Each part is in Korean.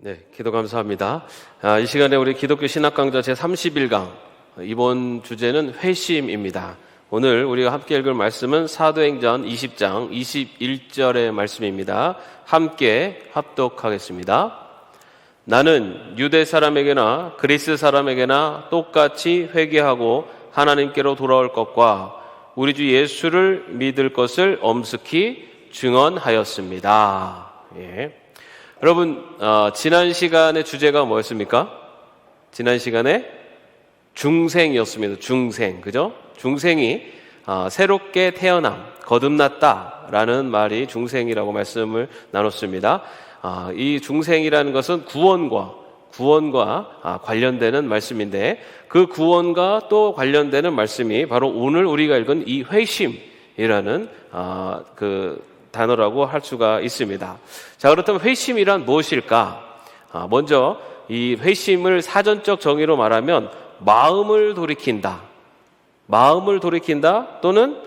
네, 기도 감사합니다. 이 시간에 우리 기독교 신학 강좌 제31강 이번 주제는 회심입니다. 오늘 우리가 함께 읽을 말씀은 사도행전 20장 21절의 말씀입니다. 함께 합독하겠습니다. 나는 유대 사람에게나 그리스 사람에게나 똑같이 회개하고 하나님께로 돌아올 것과 우리 주 예수를 믿을 것을 엄숙히 증언하였습니다. 예. 여러분, 지난 시간의 주제가 뭐였습니까? 지난 시간에 중생이었습니다. 중생, 그죠? 중생이 새롭게 태어남, 거듭났다라는 말이 중생이라고 말씀을 나눴습니다. 이 중생이라는 것은 구원과 관련되는 말씀인데, 그 구원과 또 관련되는 말씀이 바로 오늘 우리가 읽은 이 회심이라는 단어라고 할 수가 있습니다. 자, 그렇다면 회심이란 무엇일까? 먼저 이 회심을 사전적 정의로 말하면 마음을 돌이킨다 또는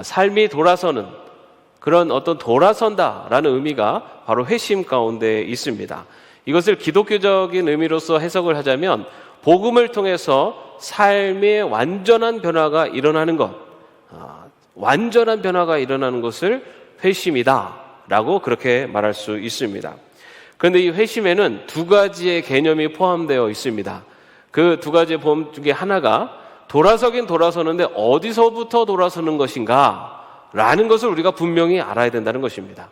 삶이 돌아서는 그런 어떤 돌아선다라는 의미가 바로 회심 가운데 있습니다. 이것을 기독교적인 의미로서 해석을 하자면 복음을 통해서 삶의 완전한 변화가 일어나는 것, 완전한 변화가 일어나는 것을 회심이다라고 그렇게 말할 수 있습니다. 그런데 이 회심에는 두 가지의 개념이 포함되어 있습니다. 그 두 가지의 포함 중에 하나가 돌아서긴 돌아서는데 어디서부터 돌아서는 것인가 라는 것을 우리가 분명히 알아야 된다는 것입니다.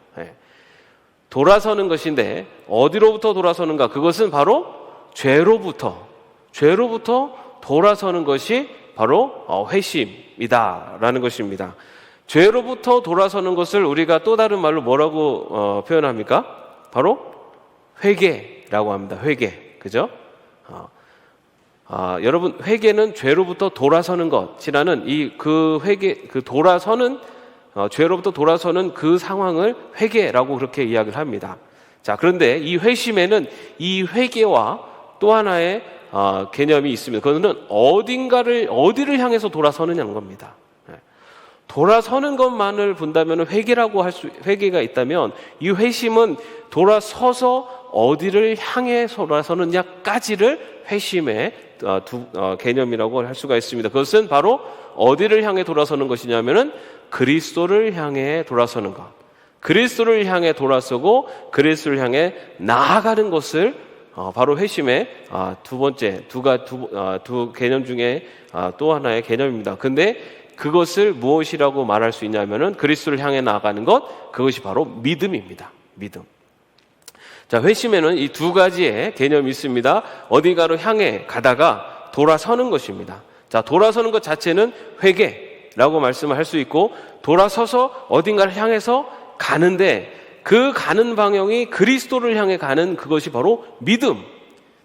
돌아서는 것인데 어디로부터 돌아서는가? 그것은 바로 죄로부터 돌아서는 것이 바로 회심이다라는 것입니다. 죄로부터 돌아서는 것을 우리가 또 다른 말로 뭐라고 표현합니까? 바로 회개라고 합니다. 회개, 그죠? 여러분, 회개는 죄로부터 돌아서는 것이라는 죄로부터 돌아서는 그 상황을 회개라고 그렇게 이야기를 합니다. 자, 그런데 이 회심에는 이 회개와 또 하나의 개념이 있습니다. 그것은 어디를 향해서 돌아서느냐는 겁니다. 돌아서는 것만을 본다면 회개가 있다면 이 회심은 돌아서서 어디를 향해 돌아서느냐까지를 회심의 개념이라고 할 수가 있습니다. 그것은 바로 어디를 향해 돌아서는 것이냐면은 그리스도를 향해 돌아서는 것. 그리스도를 향해 돌아서고 그리스도를 향해 나아가는 것을 바로 회심의 두 개념 중에 또 하나의 개념입니다. 근데 그것을 무엇이라고 말할 수 있냐면은 그리스도를 향해 나아가는 것, 그것이 바로 믿음입니다. 믿음. 자, 회심에는 이 두 가지의 개념이 있습니다. 어딘가로 향해 가다가 돌아서는 것입니다. 자, 돌아서는 것 자체는 회개라고 말씀을 할 수 있고, 돌아서서 어딘가를 향해서 가는데 그 가는 방향이 그리스도를 향해 가는 그것이 바로 믿음.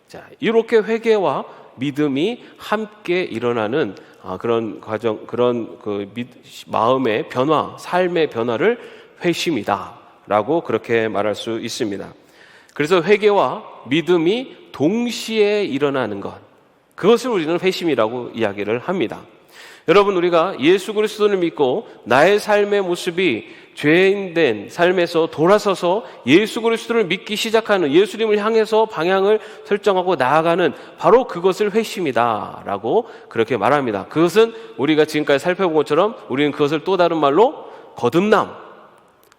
자, 이렇게 회개와 믿음이 함께 일어나는 그런 과정, 마음의 변화, 삶의 변화를 회심이다라고 그렇게 말할 수 있습니다. 그래서 회개와 믿음이 동시에 일어나는 것, 그것을 우리는 회심이라고 이야기를 합니다. 여러분, 우리가 예수 그리스도를 믿고 나의 삶의 모습이 죄인된 삶에서 돌아서서 예수 그리스도를 믿기 시작하는, 예수님을 향해서 방향을 설정하고 나아가는 바로 그것을 회심이다라고 그렇게 말합니다. 그것은 우리가 지금까지 살펴본 것처럼 우리는 그것을 또 다른 말로 거듭남,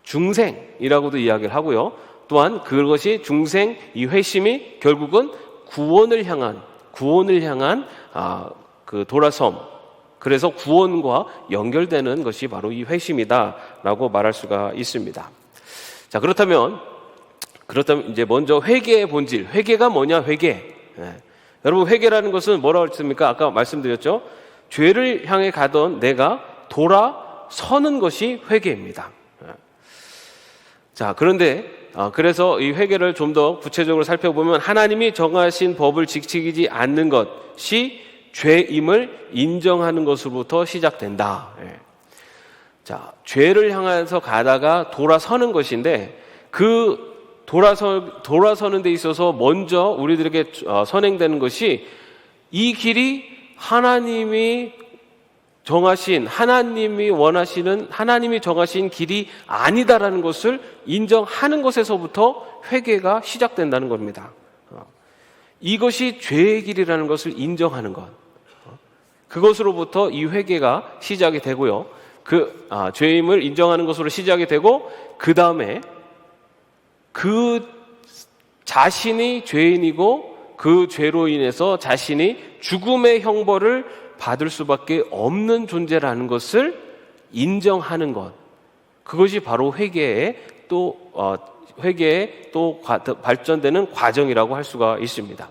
중생이라고도 이야기를 하고요. 또한 그것이 중생, 이 회심이 결국은 구원을 향한 그 돌아섬, 그래서 구원과 연결되는 것이 바로 이 회심이다라고 말할 수가 있습니다. 자, 그렇다면 이제 먼저 회개의 본질, 회개가 뭐냐? 회개. 여러분, 회개라는 것은 뭐라고 했습니까? 아까 말씀드렸죠. 죄를 향해 가던 내가 돌아서는 것이 회개입니다. 자, 그런데 그래서 이 회개를 좀 더 구체적으로 살펴보면 하나님이 정하신 법을 지키지 않는 것이 죄임을 인정하는 것으로부터 시작된다. 자, 죄를 향해서 가다가 돌아서는 것인데 그 돌아서는 데 있어서 먼저 우리들에게 선행되는 것이 이 길이 하나님이 정하신 하나님이 원하시는 하나님이 정하신 길이 아니다라는 것을 인정하는 것에서부터 회개가 시작된다는 겁니다. 이것이 죄의 길이라는 것을 인정하는 것. 그것으로부터 이 회개가 시작이 되고요. 죄임을 인정하는 것으로 시작이 되고 그 다음에 그 자신이 죄인이고 그 죄로 인해서 자신이 죽음의 형벌을 받을 수밖에 없는 존재라는 것을 인정하는 것. 그것이 바로 회개의 또 발전되는 과정이라고 할 수가 있습니다.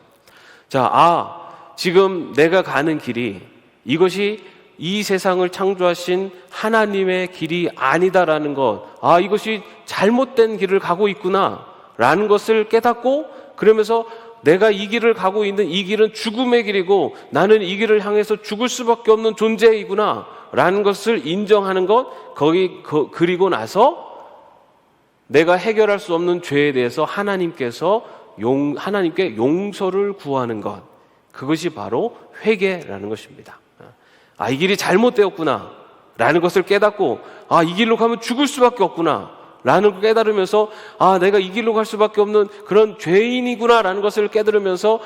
지금 내가 가는 길이 이것이 이 세상을 창조하신 하나님의 길이 아니다라는 것, 이것이 잘못된 길을 가고 있구나 라는 것을 깨닫고, 그러면서 내가 이 길을 가고 있는 이 길은 죽음의 길이고 나는 이 길을 향해서 죽을 수밖에 없는 존재이구나 라는 것을 인정하는 것, 그리고 나서 내가 해결할 수 없는 죄에 대해서 하나님께 용서를 구하는 것, 그것이 바로 회개라는 것입니다. 이 길이 잘못되었구나 라는 것을 깨닫고, 이 길로 가면 죽을 수밖에 없구나 라는 걸 깨달으면서, 내가 이 길로 갈 수밖에 없는 그런 죄인이구나 라는 것을 깨달으면서,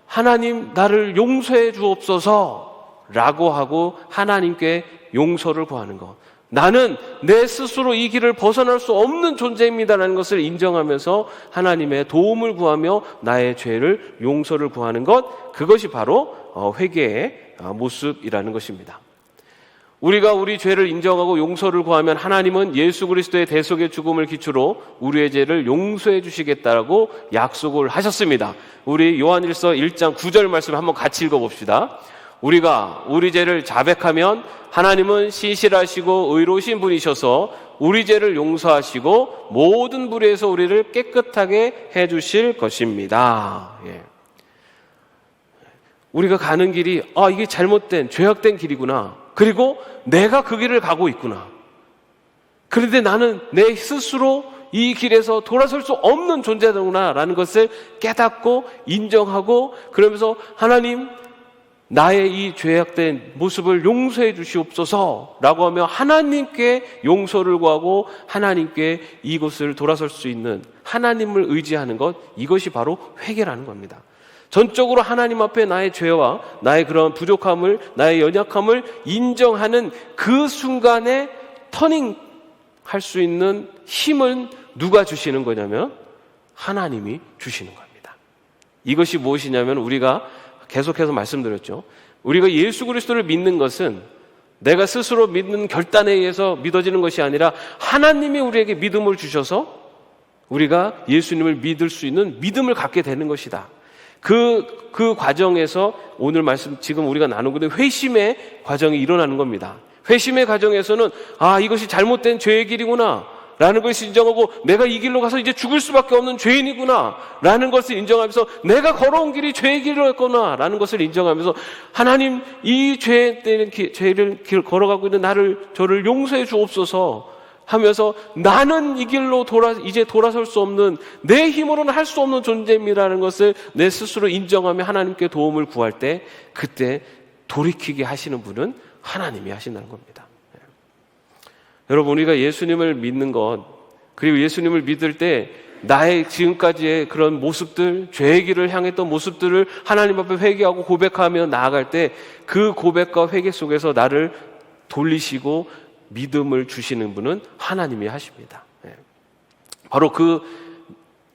하나님 나를 용서해 주옵소서 라고 하고 하나님께 용서를 구하는 것. 나는 내 스스로 이 길을 벗어날 수 없는 존재입니다라는 것을 인정하면서 하나님의 도움을 구하며 나의 죄를 용서를 구하는 것, 그것이 바로 회개의 모습이라는 것입니다. 우리가 우리 죄를 인정하고 용서를 구하면 하나님은 예수 그리스도의 대속의 죽음을 기초로 우리의 죄를 용서해 주시겠다라고 약속을 하셨습니다. 우리 요한일서 1장 9절 말씀을 한번 같이 읽어봅시다. 우리가 우리 죄를 자백하면 하나님은 신실하시고 의로우신 분이셔서 우리 죄를 용서하시고 모든 불의에서 우리를 깨끗하게 해주실 것입니다. 우리가 가는 길이 이게 잘못된 죄악된 길이구나, 그리고 내가 그 길을 가고 있구나, 그런데 나는 내 스스로 이 길에서 돌아설 수 없는 존재구나 라는 것을 깨닫고 인정하고, 그러면서 하나님 나의 이 죄악된 모습을 용서해 주시옵소서 라고 하며 하나님께 용서를 구하고 하나님께 이곳을 돌아설 수 있는 하나님을 의지하는 것, 이것이 바로 회개라는 겁니다. 전적으로 하나님 앞에 나의 죄와 나의 그런 부족함을, 나의 연약함을 인정하는 그 순간에 터닝할 수 있는 힘은 누가 주시는 거냐면 하나님이 주시는 겁니다. 이것이 무엇이냐면, 우리가 계속해서 말씀드렸죠. 우리가 예수 그리스도를 믿는 것은 내가 스스로 믿는 결단에 의해서 믿어지는 것이 아니라 하나님이 우리에게 믿음을 주셔서 우리가 예수님을 믿을 수 있는 믿음을 갖게 되는 것이다. 그 과정에서 오늘 말씀, 지금 우리가 나누고 있는 회심의 과정이 일어나는 겁니다. 회심의 과정에서는 이것이 잘못된 죄의 길이구나 라는 것을 인정하고, 내가 이 길로 가서 이제 죽을 수밖에 없는 죄인이구나 라는 것을 인정하면서, 내가 걸어온 길이 죄의 길이었구나 라는 것을 인정하면서, 하나님 이 죄를 길 걸어가고 있는 저를 용서해 주옵소서 하면서, 나는 이 길로 이제 돌아설 수 없는, 내 힘으로는 할 수 없는 존재입니다라는 것을 내 스스로 인정하며 하나님께 도움을 구할 때, 그때 돌이키게 하시는 분은 하나님이 하신다는 겁니다. 여러분, 우리가 예수님을 믿는 것, 그리고 예수님을 믿을 때 나의 지금까지의 그런 모습들, 죄의 길을 향했던 모습들을 하나님 앞에 회개하고 고백하며 나아갈 때, 그 고백과 회개 속에서 나를 돌리시고 믿음을 주시는 분은 하나님이 하십니다. 바로 그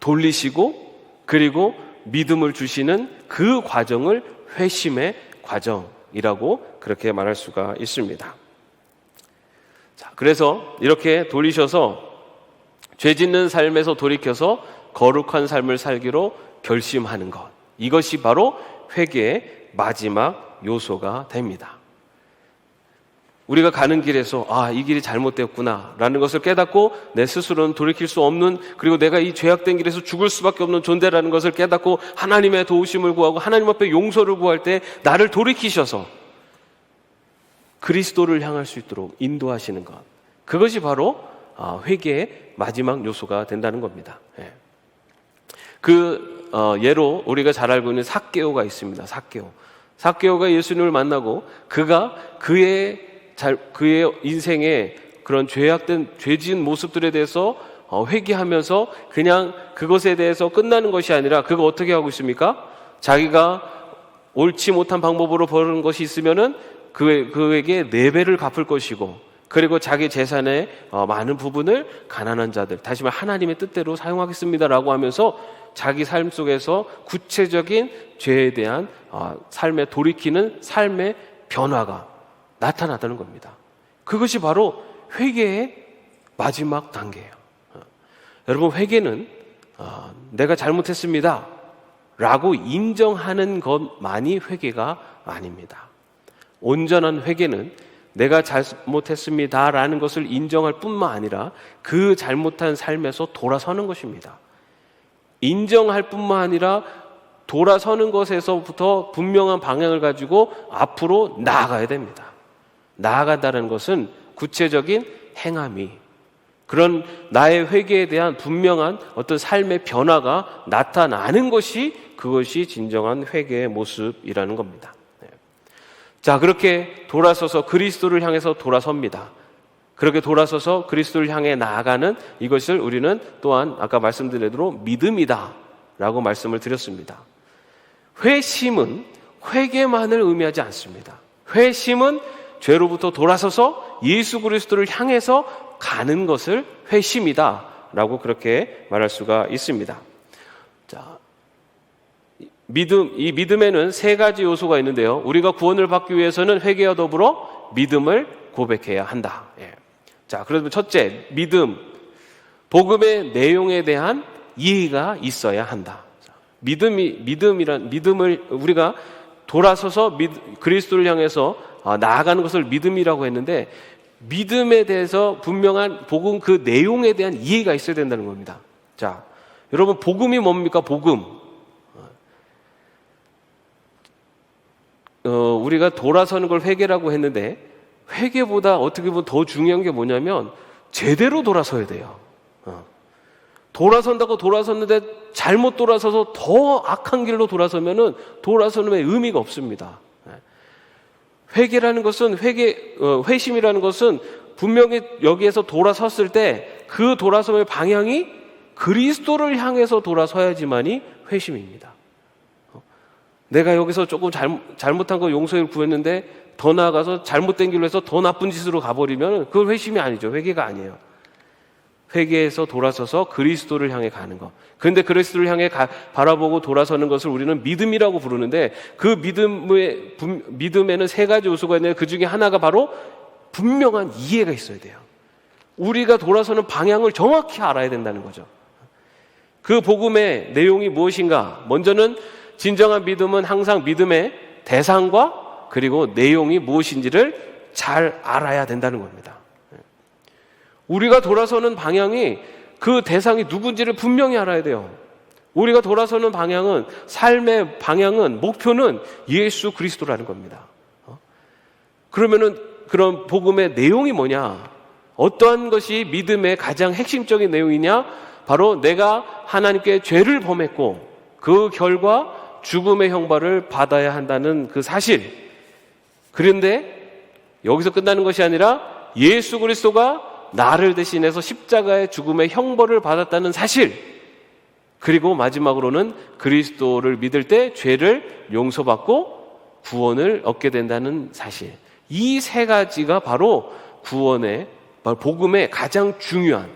돌리시고 그리고 믿음을 주시는 그 과정을 회심의 과정이라고 그렇게 말할 수가 있습니다. 그래서 이렇게 돌리셔서 죄 짓는 삶에서 돌이켜서 거룩한 삶을 살기로 결심하는 것, 이것이 바로 회개의 마지막 요소가 됩니다. 우리가 가는 길에서 이 길이 잘못되었구나 라는 것을 깨닫고, 내 스스로는 돌이킬 수 없는, 그리고 내가 이 죄악된 길에서 죽을 수밖에 없는 존재라는 것을 깨닫고 하나님의 도우심을 구하고 하나님 앞에 용서를 구할 때 나를 돌이키셔서 그리스도를 향할 수 있도록 인도하시는 것, 그것이 바로 회개의 마지막 요소가 된다는 겁니다. 예로 우리가 잘 알고 있는 삭개오가 있습니다. 삭개오가 예수님을 만나고 그가 그의 그의 인생에 그런 죄악된 죄지은 모습들에 대해서 회개하면서 그냥 그것에 대해서 끝나는 것이 아니라 그거 어떻게 하고 있습니까? 자기가 옳지 못한 방법으로 벌은 것이 있으면은 그에게 4배를 갚을 것이고, 그리고 자기 재산의 많은 부분을 가난한 자들, 다시 말해 하나님의 뜻대로 사용하겠습니다라고 하면서 자기 삶 속에서 구체적인 죄에 대한 삶에 돌이키는 삶의 변화가 나타났다는 겁니다. 그것이 바로 회개의 마지막 단계예요. 여러분, 회개는 내가 잘못했습니다 라고 인정하는 것만이 회개가 아닙니다. 온전한 회개는 내가 잘못했습니다 라는 것을 인정할 뿐만 아니라 그 잘못한 삶에서 돌아서는 것입니다. 인정할 뿐만 아니라 돌아서는 것에서부터 분명한 방향을 가지고 앞으로 나아가야 됩니다. 나아간다는 것은 구체적인 행함이, 그런 나의 회개에 대한 분명한 어떤 삶의 변화가 나타나는 것이, 그것이 진정한 회개의 모습이라는 겁니다. 자, 그렇게 돌아서서 그리스도를 향해서 돌아섭니다. 그렇게 돌아서서 그리스도를 향해 나아가는 이것을 우리는 또한 아까 말씀드린 대로 믿음이다 라고 말씀을 드렸습니다. 회심은 회개만을 의미하지 않습니다. 회심은 죄로부터 돌아서서 예수 그리스도를 향해서 가는 것을 회심이다 라고 그렇게 말할 수가 있습니다. 자, 이 믿음에는 3가지 요소가 있는데요. 우리가 구원을 받기 위해서는 회개와 더불어 믿음을 고백해야 한다. 자, 그러면 첫째, 복음의 내용에 대한 이해가 있어야 한다. 믿음을 우리가 돌아서서 그리스도를 향해서 나아가는 것을 믿음이라고 했는데, 믿음에 대해서 분명한 복음 그 내용에 대한 이해가 있어야 된다는 겁니다. 자, 여러분, 복음이 뭡니까? 복음. 우리가 돌아서는 걸 회개라고 했는데, 회개보다 어떻게 보면 더 중요한 게 뭐냐면 제대로 돌아서야 돼요. 돌아선다고 돌아섰는데 잘못 돌아서서 더 악한 길로 돌아서면은 돌아서는 의미가 없습니다. 회개라는 것은 회심이라는 것은 분명히 여기에서 돌아섰을 때 그 돌아섬의 방향이 그리스도를 향해서 돌아서야지만이 회심입니다. 내가 여기서 조금 잘못한 거 용서를 구했는데 더 나아가서 잘못된 길로 해서 더 나쁜 짓으로 가버리면 그건 회심이 아니죠. 회개가 아니에요. 회개에서 돌아서서 그리스도를 향해 가는 것. 그런데 그리스도를 향해 바라보고 돌아서는 것을 우리는 믿음이라고 부르는데, 그 믿음에는 3가지 요소가 있는데 그 중에 하나가 바로 분명한 이해가 있어야 돼요. 우리가 돌아서는 방향을 정확히 알아야 된다는 거죠. 그 복음의 내용이 무엇인가? 먼저는 진정한 믿음은 항상 믿음의 대상과 그리고 내용이 무엇인지를 잘 알아야 된다는 겁니다. 우리가 돌아서는 방향이 그 대상이 누군지를 분명히 알아야 돼요. 우리가 돌아서는 방향은, 삶의 방향은, 목표는 예수 그리스도라는 겁니다. 그러면은 그런 복음의 내용이 뭐냐? 어떠한 것이 믿음의 가장 핵심적인 내용이냐? 바로 내가 하나님께 죄를 범했고 그 결과 죽음의 형벌을 받아야 한다는 그 사실. 그런데 여기서 끝나는 것이 아니라 예수 그리스도가 나를 대신해서 십자가의 죽음의 형벌을 받았다는 사실, 그리고 마지막으로는 그리스도를 믿을 때 죄를 용서받고 구원을 얻게 된다는 사실. 이 3가지가 바로 바로 복음의 가장 중요한,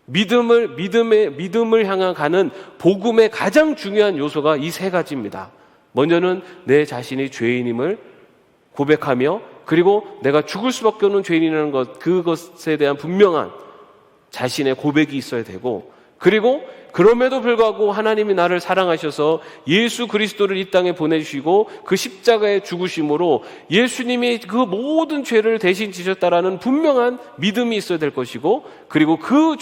믿음을 향해 가는 복음의 가장 중요한 요소가 이 3가지입니다. 먼저는 내 자신이 죄인임을 고백하며, 그리고 내가 죽을 수밖에 없는 죄인이라는 것, 그것에 대한 분명한 자신의 고백이 있어야 되고, 그리고 그럼에도 불구하고 하나님이 나를 사랑하셔서 예수 그리스도를 이 땅에 보내주시고 그 십자가의 죽으심으로 예수님이 그 모든 죄를 대신 지셨다라는 분명한 믿음이 있어야 될 것이고, 그리고 그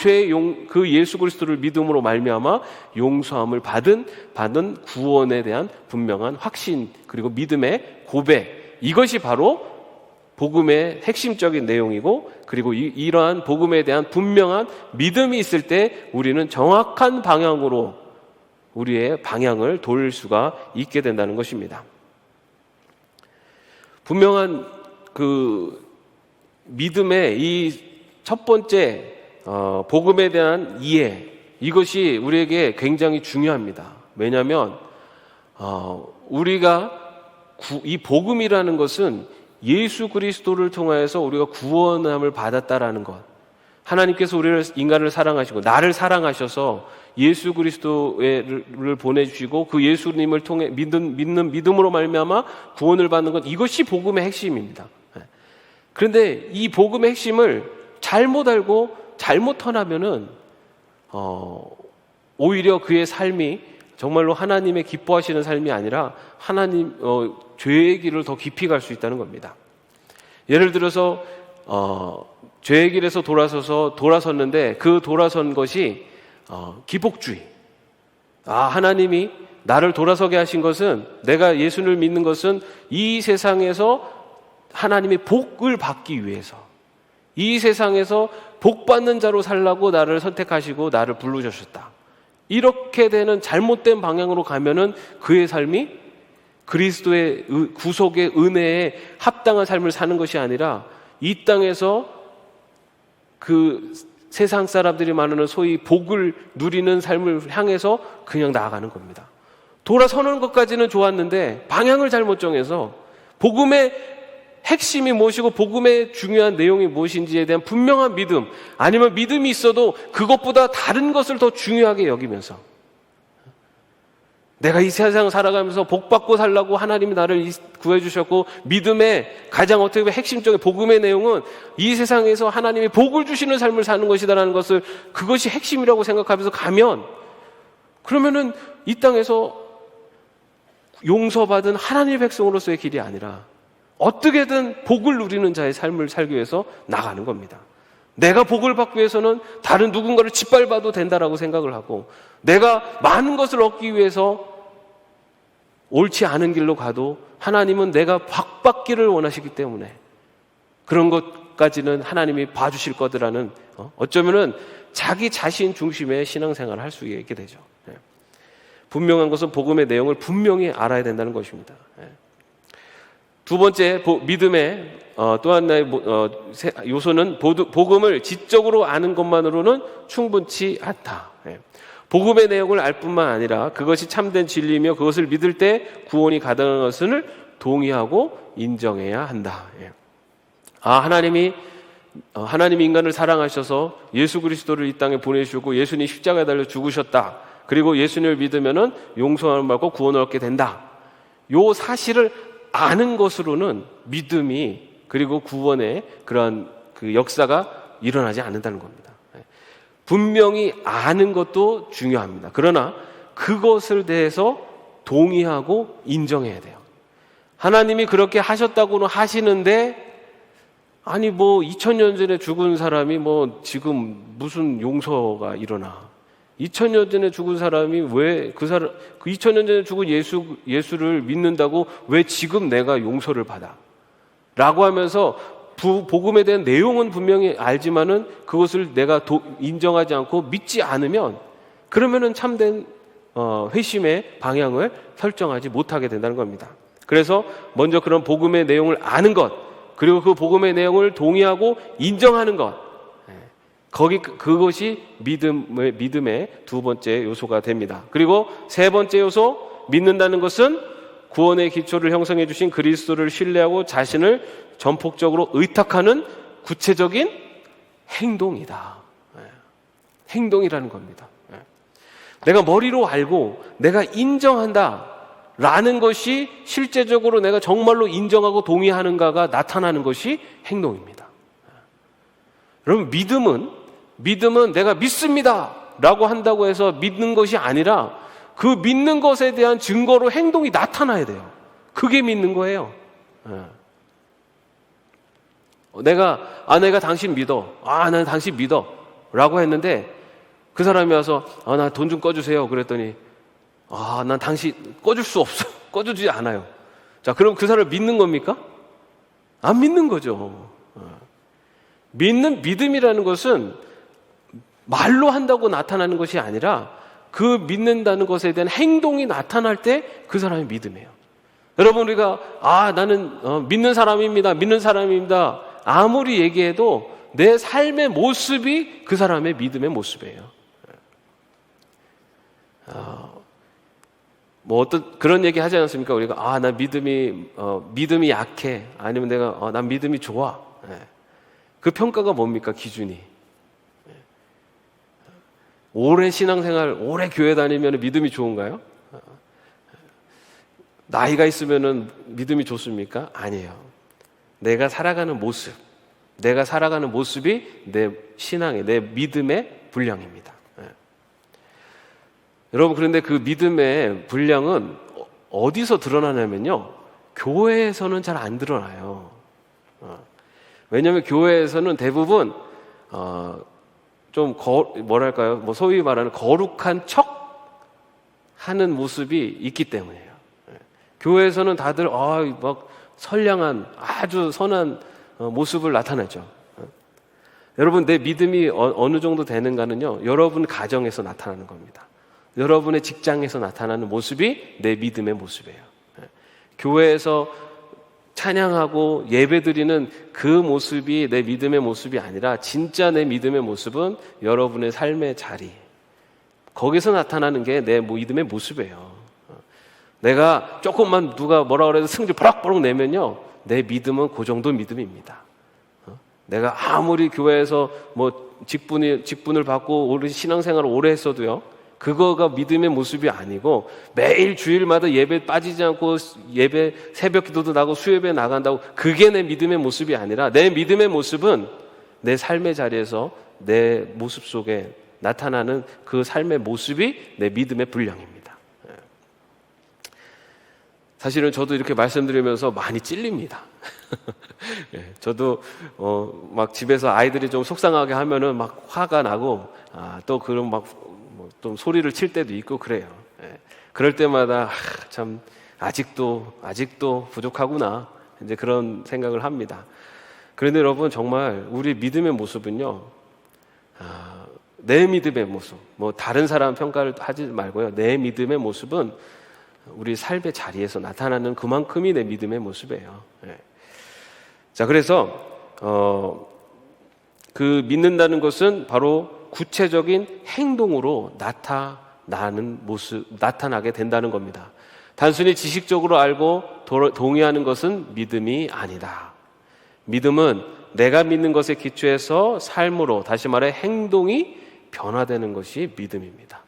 예수 그리스도를 믿음으로 말미암아 용서함을 받은 구원에 대한 분명한 확신, 그리고 믿음의 고백, 이것이 바로 복음의 핵심적인 내용이고, 그리고 이러한 복음에 대한 분명한 믿음이 있을 때 우리는 정확한 방향으로 우리의 방향을 돌릴 수가 있게 된다는 것입니다. 분명한 믿음의 이 첫 번째 복음에 대한 이해, 이것이 우리에게 굉장히 중요합니다. 왜냐하면 우리가 이 복음이라는 것은 예수 그리스도를 통하여서 우리가 구원함을 받았다라는 것, 하나님께서 우리를 인간을 사랑하시고 나를 사랑하셔서 예수 그리스도를 보내주시고 그 예수님을 통해 믿는 믿음으로 말미암아 구원을 받는 것, 이것이 복음의 핵심입니다. 그런데 이 복음의 핵심을 잘못 알고 잘못 터나면은 오히려 그의 삶이 정말로 하나님의 기뻐하시는 삶이 아니라 하나님 죄의 길을 더 깊이 갈 수 있다는 겁니다. 예를 들어서 죄의 길에서 돌아섰는데 그 돌아선 것이 기복주의. 하나님이 나를 돌아서게 하신 것은, 내가 예수를 믿는 것은 이 세상에서 하나님의 복을 받기 위해서, 이 세상에서 복받는 자로 살라고 나를 선택하시고 나를 부르셨다. 이렇게 되는 잘못된 방향으로 가면은 그의 삶이 그리스도의 구속의 은혜에 합당한 삶을 사는 것이 아니라 이 땅에서 그 세상 사람들이 말하는 소위 복을 누리는 삶을 향해서 그냥 나아가는 겁니다. 돌아서는 것까지는 좋았는데 방향을 잘못 정해서 복음의 핵심이 무엇이고 복음의 중요한 내용이 무엇인지에 대한 분명한 믿음, 아니면 믿음이 있어도 그것보다 다른 것을 더 중요하게 여기면서, 내가 이 세상 살아가면서 복받고 살라고 하나님이 나를 구해주셨고, 믿음의 가장 어떻게 보면 핵심적인 복음의 내용은 이 세상에서 하나님이 복을 주시는 삶을 사는 것이다라는 것을, 그것이 핵심이라고 생각하면서 가면, 그러면은 이 땅에서 용서받은 하나님의 백성으로서의 길이 아니라 어떻게든 복을 누리는 자의 삶을 살기 위해서 나가는 겁니다. 내가 복을 받기 위해서는 다른 누군가를 짓밟아도 된다라고 생각을 하고, 내가 많은 것을 얻기 위해서 옳지 않은 길로 가도 하나님은 내가 복받기를 원하시기 때문에 그런 것까지는 하나님이 봐주실 거라는, 어쩌면은 자기 자신 중심의 신앙생활을 할 수 있게 되죠. 분명한 것은 복음의 내용을 분명히 알아야 된다는 것입니다. 두 번째 믿음의 또 하나의 요소는 복음을 지적으로 아는 것만으로는 충분치 않다. 복음의 내용을 알 뿐만 아니라 그것이 참된 진리이며 그것을 믿을 때 구원이 가능한 것을 동의하고 인정해야 한다. 하나님이 인간을 사랑하셔서 예수 그리스도를 이 땅에 보내주시고 예수님 십자가에 달려 죽으셨다. 그리고 예수님을 믿으면은 용서함을 받고 구원을 얻게 된다. 요 사실을 아는 것으로는 믿음이, 그리고 구원의 그러한 그 역사가 일어나지 않는다는 겁니다. 분명히 아는 것도 중요합니다. 그러나 그것을 대해서 동의하고 인정해야 돼요. 하나님이 그렇게 하셨다고는 하시는데, 아니 2000년 전에 죽은 사람이 지금 무슨 용서가 일어나? 2000년 전에 죽은 사람이 왜 그 2000년 전에 죽은 예수를 믿는다고 왜 지금 내가 용서를 받아? 라고 하면서 복음에 대한 내용은 분명히 알지만은 그것을 내가 인정하지 않고 믿지 않으면, 그러면은 참된 회심의 방향을 설정하지 못하게 된다는 겁니다. 그래서 먼저 그런 복음의 내용을 아는 것, 그리고 그 복음의 내용을 동의하고 인정하는 것, 그것이 믿음의 두 번째 요소가 됩니다. 그리고 세 번째 요소, 믿는다는 것은 구원의 기초를 형성해 주신 그리스도를 신뢰하고 자신을 전폭적으로 의탁하는 구체적인 행동이다. 행동이라는 겁니다. 내가 머리로 알고 내가 인정한다 라는 것이 실제적으로 내가 정말로 인정하고 동의하는가가 나타나는 것이 행동입니다. 여러분, 믿음은 내가 믿습니다 라고 한다고 해서 믿는 것이 아니라 그 믿는 것에 대한 증거로 행동이 나타나야 돼요. 그게 믿는 거예요. 내가 당신 믿어. 난 당신 믿어 라고 했는데 그 사람이 와서 나 돈 좀 꺼주세요 그랬더니 난 당신 꺼줄 수 없어. 꺼주지 않아요. 자, 그럼 그 사람을 믿는 겁니까? 안 믿는 거죠. 믿음이라는 것은 말로 한다고 나타나는 것이 아니라 그 믿는다는 것에 대한 행동이 나타날 때 그 사람이 믿음이에요. 여러분, 우리가 나는 믿는 사람입니다 아무리 얘기해도 내 삶의 모습이 그 사람의 믿음의 모습이에요. 뭐 어떤 그런 얘기 하지 않습니까? 우리가 나 믿음이 약해. 아니면 내가 난 믿음이 좋아. 그 평가가 뭡니까? 기준이. 오래 신앙생활, 오래 교회 다니면 믿음이 좋은가요? 나이가 있으면 믿음이 좋습니까? 아니에요. 내가 살아가는 모습이 내 신앙의, 내 믿음의 분량입니다. 여러분, 그런데 그 믿음의 분량은 어디서 드러나냐면요, 교회에서는 잘 안 드러나요. 왜냐하면 교회에서는 대부분 좀 뭐랄까요, 뭐 소위 말하는 거룩한 척 하는 모습이 있기 때문이에요. 교회에서는 다들 막 선량한 아주 선한 모습을 나타내죠. 여러분, 내 믿음이 어느 정도 되는가는요, 여러분 가정에서 나타나는 겁니다. 여러분의 직장에서 나타나는 모습이 내 믿음의 모습이에요. 교회에서 찬양하고 예배드리는 그 모습이 내 믿음의 모습이 아니라 진짜 내 믿음의 모습은 여러분의 삶의 자리, 거기서 나타나는 게 내 믿음의 모습이에요. 내가 조금만 누가 뭐라 그래도 승질 버럭버럭 내면요, 내 믿음은 그 정도 믿음입니다. 내가 아무리 교회에서 뭐 직분을 받고 오래 신앙생활을 오래 했어도요, 그거가 믿음의 모습이 아니고 매일 주일마다 예배 빠지지 않고 예배 새벽 기도도 나고 수요예배 나간다고 그게 내 믿음의 모습이 아니라 내 믿음의 모습은 내 삶의 자리에서 내 모습 속에 나타나는 그 삶의 모습이 내 믿음의 분량입니다. 사실은 저도 이렇게 말씀드리면서 많이 찔립니다. 저도 막 집에서 아이들이 좀 속상하게 하면은 막 화가 나고 또 그런 막 좀 소리를 칠 때도 있고 그래요. 그럴 때마다 참 아직도 부족하구나, 이제 그런 생각을 합니다. 그런데 여러분, 정말 우리 믿음의 모습은요, 내 믿음의 모습, 뭐 다른 사람 평가를 하지 말고요, 내 믿음의 모습은 우리 삶의 자리에서 나타나는 그만큼이 내 믿음의 모습이에요. 자, 그래서 그 믿는다는 것은 바로 구체적인 행동으로 나타나게 된다는 겁니다. 단순히 지식적으로 알고 동의하는 것은 믿음이 아니다. 믿음은 내가 믿는 것에 기초해서 삶으로, 다시 말해 행동이 변화되는 것이 믿음입니다.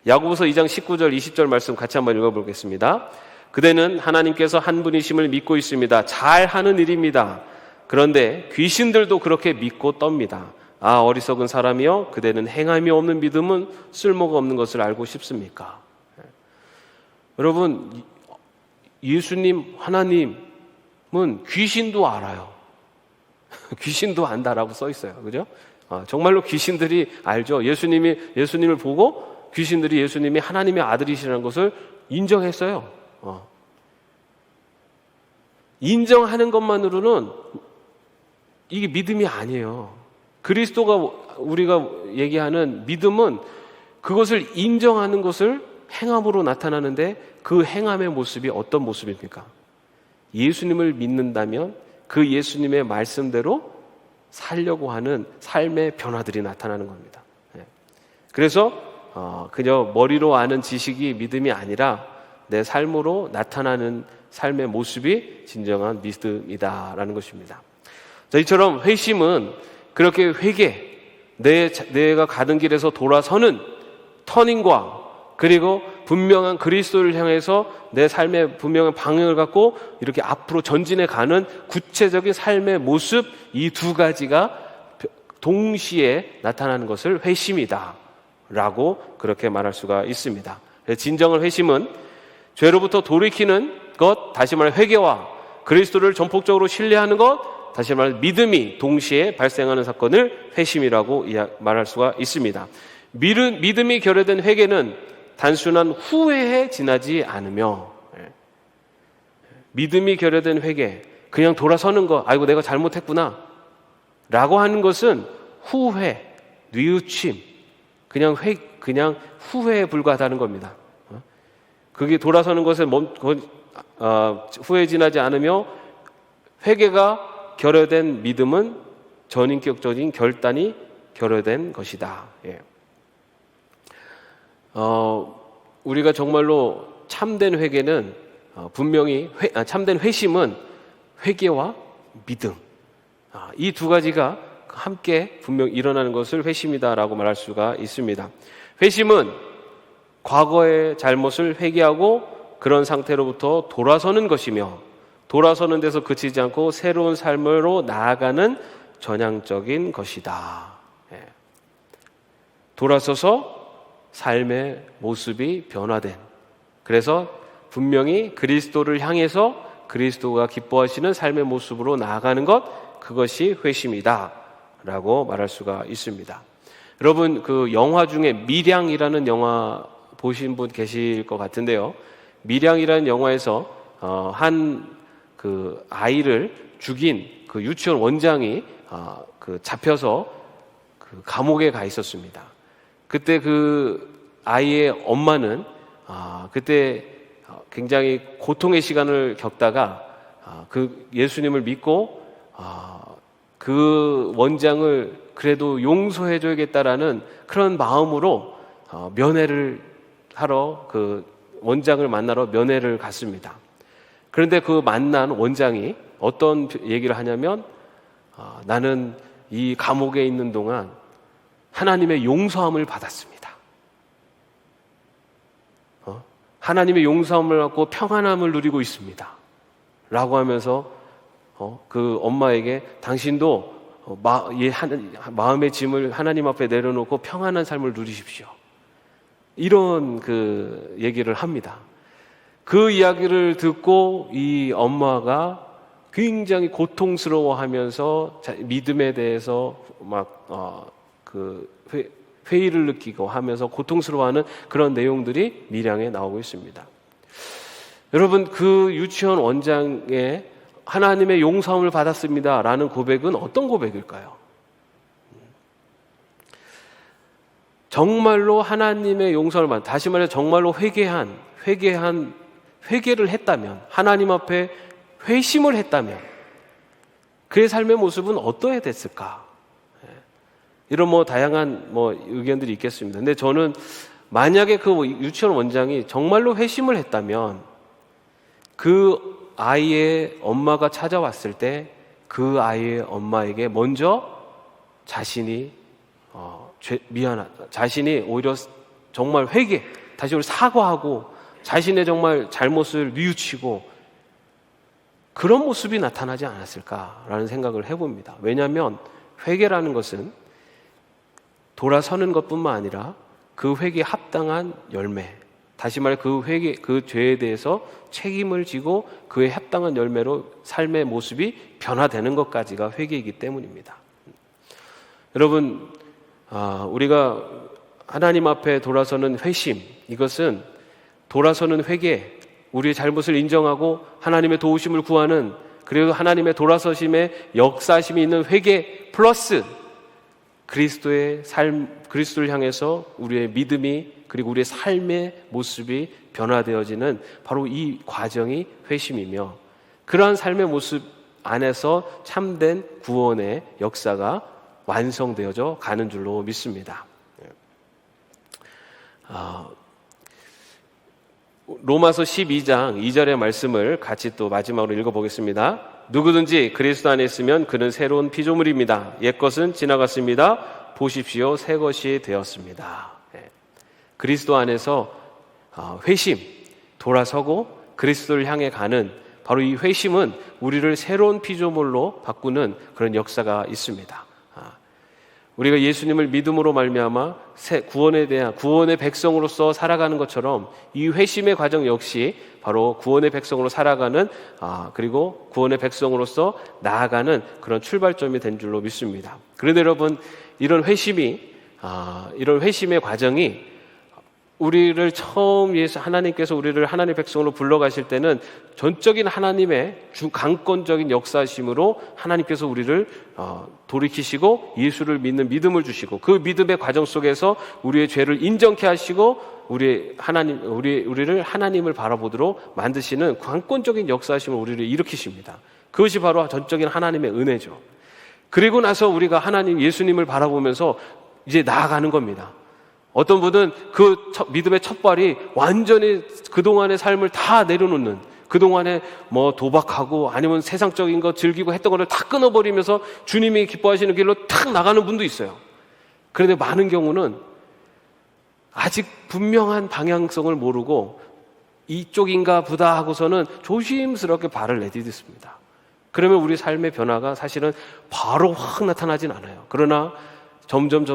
야고보서 2장 19절 20절 말씀 같이 한번 읽어보겠습니다. 그대는 하나님께서 한 분이심을 믿고 있습니다. 잘하는 일입니다. 그런데 귀신들도 그렇게 믿고 떱니다. 어리석은 사람이여, 그대는 행함이 없는 믿음은 쓸모가 없는 것을 알고 싶습니까? 여러분, 예수님, 하나님은 귀신도 알아요. 귀신도 안다라고 써 있어요. 그죠? 정말로 귀신들이 알죠. 예수님을 보고 귀신들이 예수님이 하나님의 아들이시라는 것을 인정했어요. 인정하는 것만으로는 이게 믿음이 아니에요. 그리스도가 우리가 얘기하는 믿음은 그것을 인정하는 것을 행함으로 나타나는데, 그 행함의 모습이 어떤 모습입니까? 예수님을 믿는다면 그 예수님의 말씀대로 살려고 하는 삶의 변화들이 나타나는 겁니다. 그래서 그저 머리로 아는 지식이 믿음이 아니라 내 삶으로 나타나는 삶의 모습이 진정한 믿음이다라는 것입니다. 자, 이처럼 회심은 그렇게 내가 가는 길에서 돌아서는 터닝과, 그리고 분명한 그리스도를 향해서 내 삶의 분명한 방향을 갖고 이렇게 앞으로 전진해 가는 구체적인 삶의 모습, 이 두 가지가 동시에 나타나는 것을 회심이다 라고 그렇게 말할 수가 있습니다. 진정한 회심은 죄로부터 돌이키는 것, 다시 말해 회개와 그리스도를 전폭적으로 신뢰하는 것, 다시 말해 믿음이 동시에 발생하는 사건을 회심이라고 말할 수가 있습니다. 믿음이 결여된 회개는 단순한 후회에 지나지 않으며, 믿음이 결여된 회개, 그냥 돌아서는 거, 아이고 내가 잘못했구나 라고 하는 것은 후회, 뉘우침, 그냥 후회에 불과하다는 겁니다. 그게 돌아서는 것에 후회에 지나지 않으며 회개가 결여된 믿음은 전인격적인 결단이 결여된 것이다. 예. 우리가 정말로 참된 회개는 분명히 참된 회심은 회개와 믿음, 이 두 가지가 함께 분명 일어나는 것을 회심이다라고 말할 수가 있습니다. 회심은 과거의 잘못을 회개하고 그런 상태로부터 돌아서는 것이며, 돌아서는 데서 그치지 않고 새로운 삶으로 나아가는 전향적인 것이다. 돌아서서 삶의 모습이 변화된, 그래서 분명히 그리스도를 향해서 그리스도가 기뻐하시는 삶의 모습으로 나아가는 것, 그것이 회심이다 라고 말할 수가 있습니다. 여러분, 그 영화 중에 밀양이라는 영화 보신 분 계실 것 같은데요. 밀양이라는 영화에서 한 그 아이를 죽인 그 유치원 원장이 그 잡혀서 그 감옥에 가 있었습니다. 그때 그 아이의 엄마는 그때 굉장히 고통의 시간을 겪다가 그 예수님을 믿고 그 원장을 그래도 용서해 줘야겠다라는 그런 마음으로 면회를 하러 그 원장을 만나러 면회를 갔습니다. 그런데 그 만난 원장이 어떤 얘기를 하냐면 나는 이 감옥에 있는 동안 하나님의 용서함을 받았습니다. 하나님의 용서함을 받고 평안함을 누리고 있습니다. 라고 하면서 그 엄마에게 당신도 마음의 짐을 하나님 앞에 내려놓고 평안한 삶을 누리십시오. 이런 그 얘기를 합니다. 그 이야기를 듣고 이 엄마가 굉장히 고통스러워하면서 믿음에 대해서 막 회의를 느끼고 하면서 고통스러워하는 그런 내용들이 밀양에 나오고 있습니다. 여러분, 그 유치원 원장의 하나님의 용서함을 받았습니다 라는 고백은 어떤 고백일까요? 정말로 하나님의 용서를 받은, 다시 말해 정말로 회개를 했다면, 하나님 앞에 회심을 했다면 그의 삶의 모습은 어떠해야 됐을까? 이런 다양한 의견들이 있겠습니다. 근데 저는 만약에 그 유치원 원장이 정말로 회심을 했다면 그 아이의 엄마가 찾아왔을 때 그 아이의 엄마에게 먼저 자신이 자신이 오히려 정말 다시 사과하고 자신의 정말 잘못을 뉘우치고 그런 모습이 나타나지 않았을까라는 생각을 해봅니다. 왜냐하면 회개라는 것은 돌아서는 것뿐만 아니라 그 회개에 합당한 열매, 다시 말해 그 죄에 대해서 책임을 지고 그에 합당한 열매로 삶의 모습이 변화되는 것까지가 회개이기 때문입니다. 여러분, 우리가 하나님 앞에 돌아서는 회심, 이것은 돌아서는 회개, 우리의 잘못을 인정하고 하나님의 도우심을 구하는, 그리고 하나님의 돌아서심의 역사심이 있는 회개 플러스 그리스도의 삶, 그리스도를 향해서 우리의 믿음이, 그리고 우리의 삶의 모습이 변화되어지는 바로 이 과정이 회심이며, 그러한 삶의 모습 안에서 참된 구원의 역사가 완성되어져 가는 줄로 믿습니다. 로마서 12장 2절의 말씀을 같이 또 마지막으로 읽어보겠습니다. 누구든지 그리스도 안에 있으면 그는 새로운 피조물입니다. 옛것은 지나갔습니다. 보십시오, 새 것이 되었습니다. 그리스도 안에서 회심, 돌아서고 그리스도를 향해 가는 바로 이 회심은 우리를 새로운 피조물로 바꾸는 그런 역사가 있습니다. 우리가 예수님을 믿음으로 말미암아 구원에 대한 구원의 백성으로서 살아가는 것처럼 이 회심의 과정 역시 바로 구원의 백성으로 살아가는 그리고 구원의 백성으로서 나아가는 그런 출발점이 된 줄로 믿습니다. 그런데 여러분, 이런 회심의 과정이 우리를 처음 하나님께서 우리를 하나님의 백성으로 불러가실 때는 전적인 하나님의 강권적인 역사심으로 하나님께서 우리를 돌이키시고 예수를 믿는 믿음을 주시고, 그 믿음의 과정 속에서 우리의 죄를 인정케 하시고 우리를 하나님을 바라보도록 만드시는 강권적인 역사심을 우리를 일으키십니다. 그것이 바로 전적인 하나님의 은혜죠. 그리고 나서 우리가 하나님 예수님을 바라보면서 이제 나아가는 겁니다. 어떤 분은 그 믿음의 첫발이 완전히 그동안의 삶을 다 내려놓는, 그동안에 뭐 도박하고 아니면 세상적인 거 즐기고 했던 거를 다 끊어버리면서 주님이 기뻐하시는 길로 탁 나가는 분도 있어요. 그런데 많은 경우는 아직 분명한 방향성을 모르고 이쪽인가 보다 하고서는 조심스럽게 발을 내디뎠습니다. 그러면 우리 삶의 변화가 사실은 바로 확 나타나진 않아요. 그러나 점점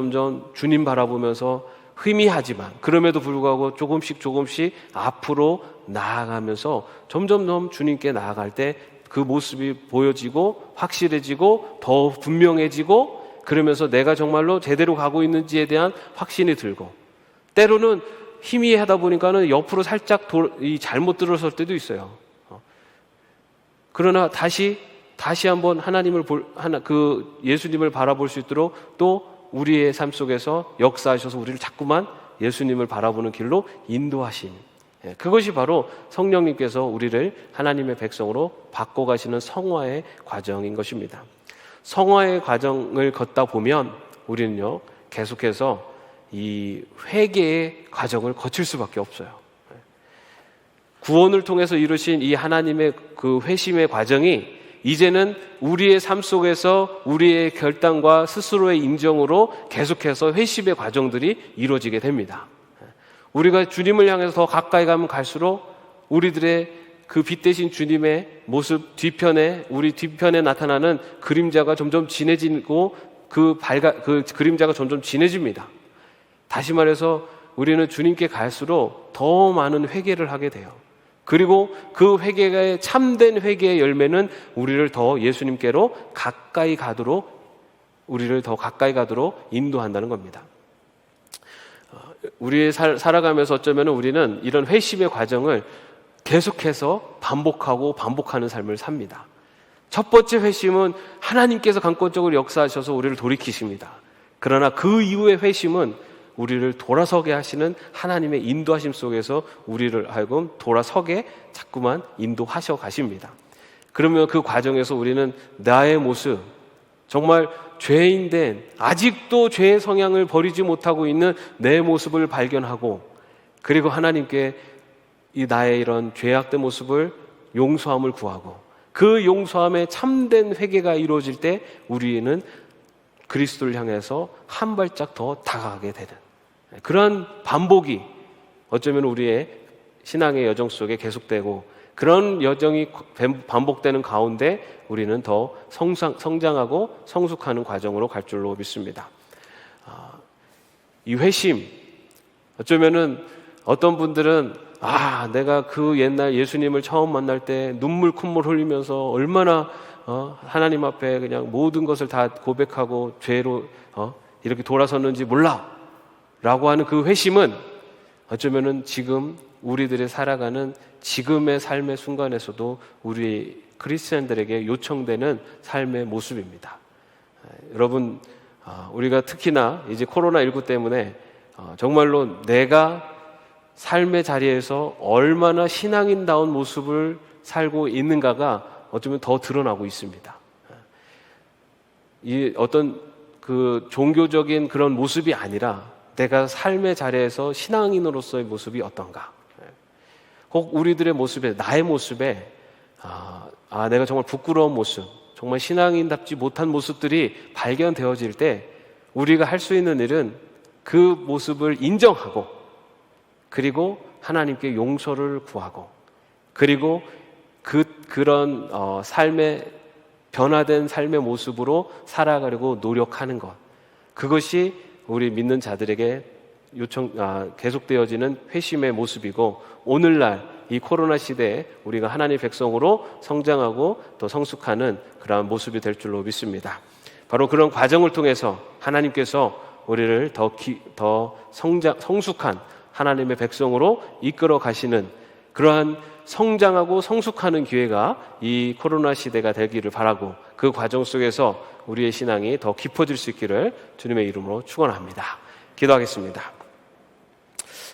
주님 바라보면서 희미하지만 그럼에도 불구하고 조금씩 앞으로 나아가면서 점점 주님께 나아갈 때 그 모습이 보여지고 확실해지고 더 분명해지고, 그러면서 내가 정말로 제대로 가고 있는지에 대한 확신이 들고, 때로는 희미하다 보니까는 옆으로 살짝 잘못 들어설 때도 있어요. 그러나 다시 한번 예수님을 바라볼 수 있도록 또 우리의 삶 속에서 역사하셔서 우리를 자꾸만 예수님을 바라보는 길로 인도하신, 그것이 바로 성령님께서 우리를 하나님의 백성으로 바꿔가시는 성화의 과정인 것입니다. 성화의 과정을 걷다 보면 우리는요, 계속해서 이 회개의 과정을 거칠 수밖에 없어요. 구원을 통해서 이루신 이 하나님의 그 회심의 과정이 이제는 우리의 삶 속에서 우리의 결단과 스스로의 인정으로 계속해서 회심의 과정들이 이루어지게 됩니다. 우리가 주님을 향해서 더 가까이 가면 갈수록 우리들의 그 빛 대신 주님의 모습 우리 뒤편에 나타나는 그림자가 점점 진해지고 그 그림자가 점점 진해집니다. 다시 말해서 우리는 주님께 갈수록 더 많은 회개를 하게 돼요. 그리고 그 회개의 참된 회개의 열매는 우리를 더 예수님께로 우리를 더 가까이 가도록 인도한다는 겁니다. 우리의 살아가면서 어쩌면 우리는 이런 회심의 과정을 계속해서 반복하는 삶을 삽니다. 첫 번째 회심은 하나님께서 강권적으로 역사하셔서 우리를 돌이키십니다. 그러나 그 이후의 회심은 우리를 돌아서게 하시는 하나님의 인도하심 속에서 우리를 하여금 돌아서게 자꾸만 인도하셔 가십니다. 그러면 그 과정에서 우리는 나의 모습, 정말 죄인된, 아직도 죄의 성향을 버리지 못하고 있는 내 모습을 발견하고, 그리고 하나님께 나의 이런 죄악된 모습을 용서함을 구하고, 그 용서함에 참된 회개가 이루어질 때 우리는 그리스도를 향해서 한 발짝 더 다가가게 되는 그런 반복이 어쩌면 우리의 신앙의 여정 속에 계속되고, 그런 여정이 반복되는 가운데 우리는 더 성장하고 성숙하는 과정으로 갈 줄로 믿습니다. 이 회심, 어쩌면은 어떤 분들은 내가 그 옛날 예수님을 처음 만날 때 콧물 흘리면서 얼마나 하나님 앞에 그냥 모든 것을 다 고백하고 죄로 이렇게 돌아섰는지 몰라 라고 하는 그 회심은 어쩌면은 지금 우리들이 살아가는 지금의 삶의 순간에서도 우리 크리스찬들에게 요청되는 삶의 모습입니다. 여러분, 우리가 특히나 이제 코로나19 때문에 정말로 내가 삶의 자리에서 얼마나 신앙인다운 모습을 살고 있는가가 어쩌면 더 드러나고 있습니다. 이 어떤 그 종교적인 그런 모습이 아니라 내가 삶의 자리에서 신앙인으로서의 모습이 어떤가. 혹 우리들의 모습에, 나의 모습에 내가 정말 부끄러운 모습, 정말 신앙인답지 못한 모습들이 발견되어질 때 우리가 할 수 있는 일은 그 모습을 인정하고, 그리고 하나님께 용서를 구하고, 그리고 그런 삶의 변화된 삶의 모습으로 살아가려고 노력하는 것, 그것이 우리 믿는 자들에게 계속되어지는 회심의 모습이고, 오늘날 이 코로나 시대에 우리가 하나님의 백성으로 성장하고 또 성숙하는 그러한 모습이 될 줄로 믿습니다. 바로 그런 과정을 통해서 하나님께서 우리를 더 성숙한 하나님의 백성으로 이끌어 가시는 그러한 성장하고 성숙하는 기회가 이 코로나 시대가 되기를 바라고, 그 과정 속에서 우리의 신앙이 더 깊어질 수 있기를 주님의 이름으로 축원합니다. 기도하겠습니다.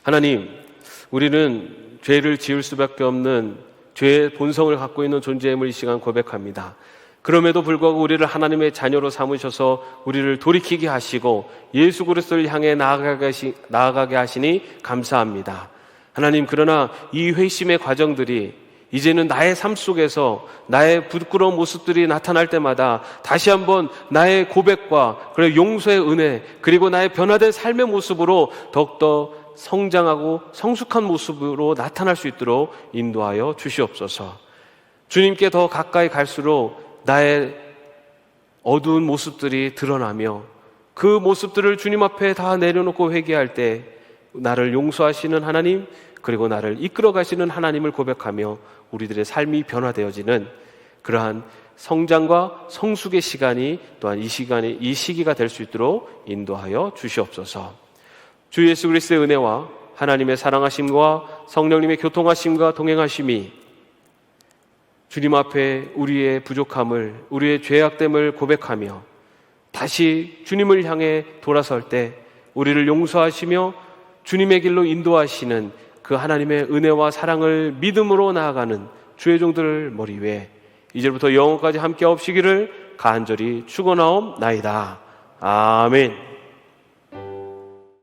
하나님, 우리는 죄를 지을 수밖에 없는 죄의 본성을 갖고 있는 존재임을 이 시간 고백합니다. 그럼에도 불구하고 우리를 하나님의 자녀로 삼으셔서 우리를 돌이키게 하시고 예수 그리스도를 향해 나아가게 하시니 감사합니다. 하나님, 그러나 이 회심의 과정들이 이제는 나의 삶 속에서 나의 부끄러운 모습들이 나타날 때마다 다시 한번 나의 고백과 그리고 용서의 은혜, 그리고 나의 변화된 삶의 모습으로 더욱더 성장하고 성숙한 모습으로 나타날 수 있도록 인도하여 주시옵소서. 주님께 더 가까이 갈수록 나의 어두운 모습들이 드러나며 그 모습들을 주님 앞에 다 내려놓고 회개할 때 나를 용서하시는 하나님, 그리고 나를 이끌어 가시는 하나님을 고백하며 우리들의 삶이 변화되어지는 그러한 성장과 성숙의 시간이 또한 이 시기가 될 수 있도록 인도하여 주시옵소서. 주 예수 그리스도의 은혜와 하나님의 사랑하심과 성령님의 교통하심과 동행하심이 주님 앞에 우리의 부족함을, 우리의 죄악됨을 고백하며 다시 주님을 향해 돌아설 때 우리를 용서하시며 주님의 길로 인도하시는 그 하나님의 은혜와 사랑을 믿음으로 나아가는 주의 종들 머리 위에 이제부터 영원까지 함께 하옵시기를 간절히 축원하옵나이다. 아멘.